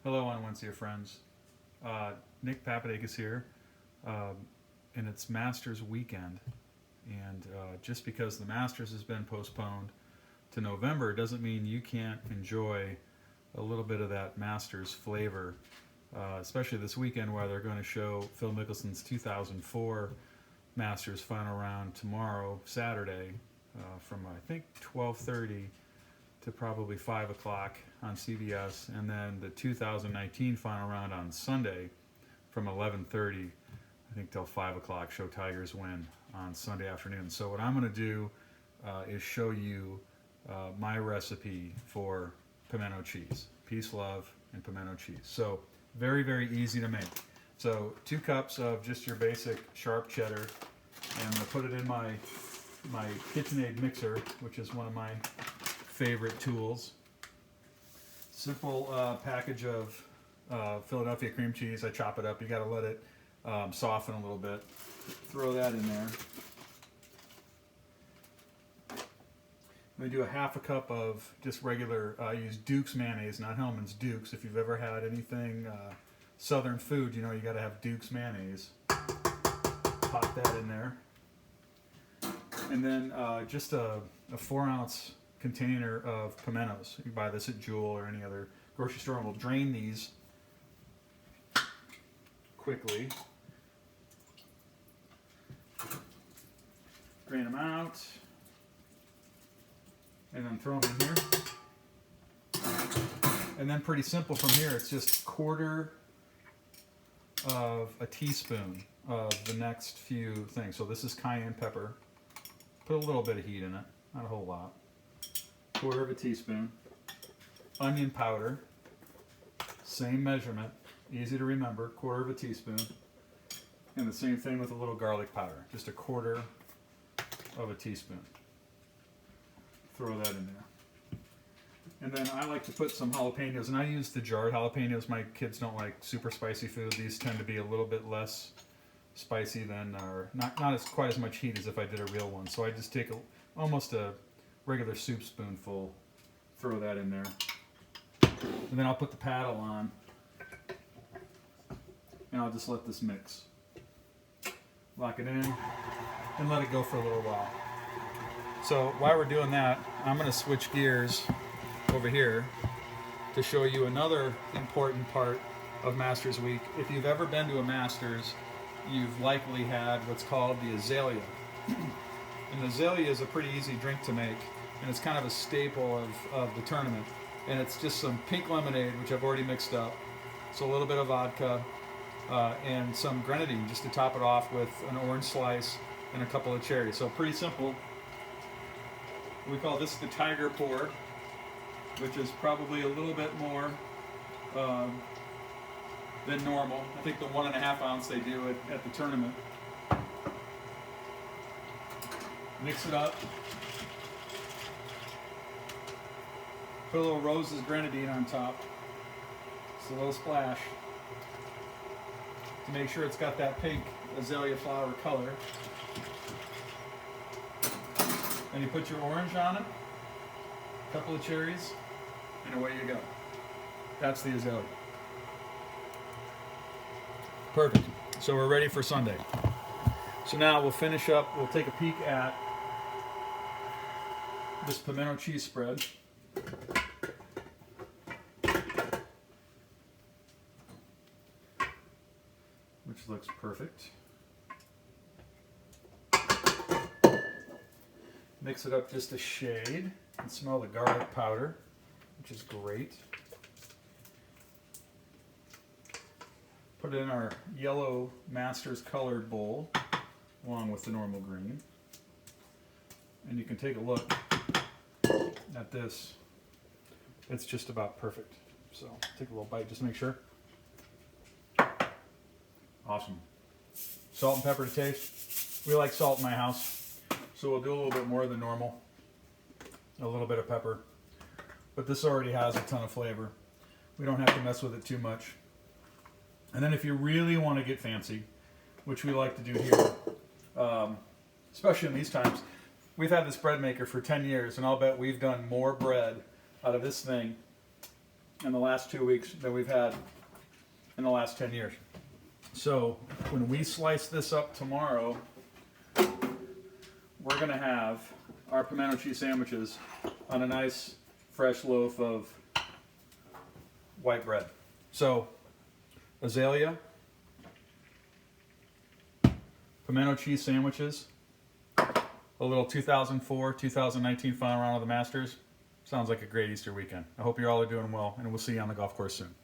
Hello, Unwincia friends. Nick Papadakis here, and it's Masters weekend. And just because the Masters has been postponed to November doesn't mean you can't enjoy a little bit of that Masters flavor, especially this weekend where they're going to show Phil Mickelson's 2004 Masters final round tomorrow, Saturday, from I think 12:30 to probably 5 o'clock on CBS, and then the 2019 final round on Sunday from 11:30, I think, till 5 o'clock. Show Tigers win on Sunday afternoon. So what I'm going to do is show you my recipe for pimento cheese, peace, love, and pimento cheese. So very, very easy to make. So 2 cups of just your basic sharp cheddar, and I'm going to put it in my KitchenAid mixer, which is one of my favorite tools. Simple package of Philadelphia cream cheese. I chop it up. You got to let it soften a little bit. Throw that in there. I'm going to do a half a cup of just regular, I use Duke's mayonnaise, not Hellman's, Duke's. If you've ever had anything southern food, you know you got to have Duke's mayonnaise. Pop that in there. And then just a 4-ounce container of pimentos. You can buy this at Jewel or any other grocery store, and we'll drain these quickly. Drain them out, and then throw them in here. And then pretty simple from here, it's just 1/4 of a teaspoon of the next few things. So this is cayenne pepper. Put a little bit of heat in it, not a whole lot. 1/4 of a teaspoon. Onion powder, same measurement, easy to remember, 1/4 of a teaspoon. And the same thing with a little garlic powder, just a 1/4 of a teaspoon. Throw that in there. And then I like to put some jalapenos, and I use the jarred jalapenos. My kids don't like super spicy food. These tend to be a little bit less spicy than, or not as quite as much heat as if I did a real one. So I just take almost a regular soup spoonful, throw that in there, and then I'll put the paddle on, and I'll just let this mix. Lock it in, and let it go for a little while. So while we're doing that, I'm going to switch gears over here to show you another important part of Masters Week. If you've ever been to a Masters, you've likely had what's called the Azalea. And the Azalea is a pretty easy drink to make, and it's kind of a staple of the tournament. And it's just some pink lemonade, which I've already mixed up. So a little bit of vodka and some grenadine just to top it off with an orange slice and a couple of cherries. So pretty simple. We call this the Tiger Pour, which is probably a little bit more than normal. I think the 1.5 ounce they do at the tournament. Mix it up. Put a little Rose's grenadine on top. Just a little splash to make sure it's got that pink azalea flower color. And you put your orange on it, a couple of cherries, and away you go. That's the azalea. Perfect. So we're ready for Sunday. So now we'll finish up, we'll take a peek at this pimento cheese spread. Which looks perfect. Mix it up just a shade and smell the garlic powder, which is great. Put it in our yellow Masters colored bowl along with the normal green. And you can take a look at this. It's just about perfect. So take a little bite, just make sure. Awesome. Salt and pepper to taste. We like salt in my house, so we'll do a little bit more than normal. A little bit of pepper. But this already has a ton of flavor. We don't have to mess with it too much. And then if you really want to get fancy, which we like to do here, especially in these times, we've had this bread maker for 10 years, and I'll bet we've done more bread out of this thing in the last 2 weeks than we've had in the last 10 years. So when we slice this up tomorrow, we're going to have our pimento cheese sandwiches on a nice fresh loaf of white bread. So Azalea, pimento cheese sandwiches, a little 2004-2019 final round of the Masters. Sounds like a great Easter weekend. I hope you all are doing well, and we'll see you on the golf course soon.